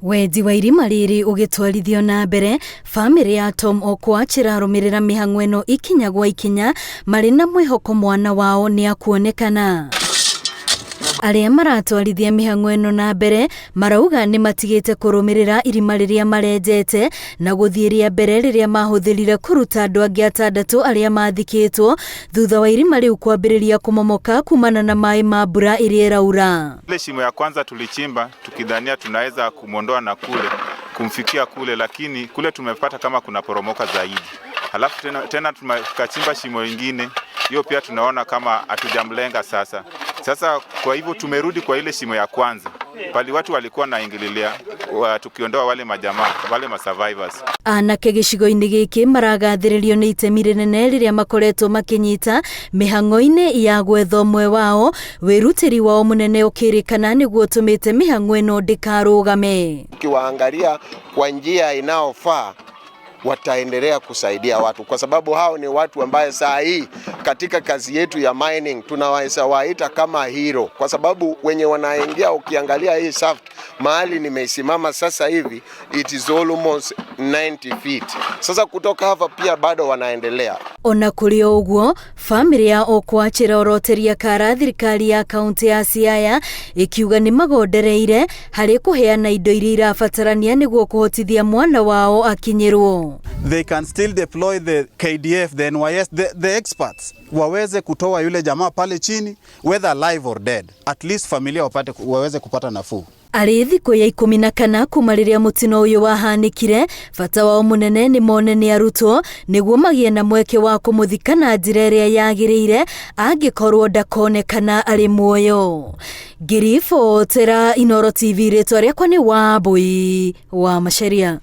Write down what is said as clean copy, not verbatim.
Wedi wa irima riri ugitwarithio na mbere, family ya Tom Okwa chirarumirira mihang'o ino ikinya gwa ikinya mari na mwihoko mwana wao ni akuonekana. Aria maratwarithia mihang'o ino na mbere marauga ni matigite kurumirira irima riria marenjete na guthiria mbere riria mahuthirire kuruta andu angi 6 aria mathikitwo thutha wa irima riu kwambiriria kumomoka kumana na mai ma mbura iria iraura. Ile shimo ya kwanza tulichimba tukidhania tunaweza kumondoa na kule kumfikia kule, lakini kule tumepata kama kuna poromoka zaidi. Halafu tena tukachimba shimo lingine, hiyo pia tunaona kama hatujamlenga sasa. Kwa hivyo tumerudi kwa ile shimo ya kwanza. Pali watu walikuwa naingililia tukiondoa wale majamaa, wale survivors. Anake gicigo-ini giki maragathiririo ni itemi rinene riria makoretwo makinyita mihang'o-ini ya gwetha umwe wao, wirutiri wao munene ukirikana niguo tumite mihang'o ino ndikarugame. Ukiwaangalia kwa njia inayofaa wataendelea kusaidia watu, kwa sababu hao ni watu ambaye saa hii katika kazi yetu ya mining tunaweza waita kama hero, kwa sababu wenye wanaingia, ukiangalia hii shaft mahali nimesimama sasa hivi it is almost 90 feet. Sasa kutoka hapa pia bado wanaendelea. Ona kuri uguo, family ya Okwa chiroroteria kara thirikari ya kaunti ya Siaya ikiuga ni magondereire hari kuheana indo iria irabatarania niguo kuhotithia mwana wao akinyirwo. They can still deploy the KDF, the NYS, the experts waweze kutoa yule jamaa pale chini, whether alive or dead. At least familia waweze kupata nafuu. Ari thiku ya 14 kuma riria mutino uyu wahanikire, bata wao munene ni mone ni arutwo niguo magie na mweke wa kumuthika na njira iria yagiriire angikorwo ndakonekana ari muoyo. Girifo tera Inoro TV ritwa riakwa ni Wambui wa Macharia.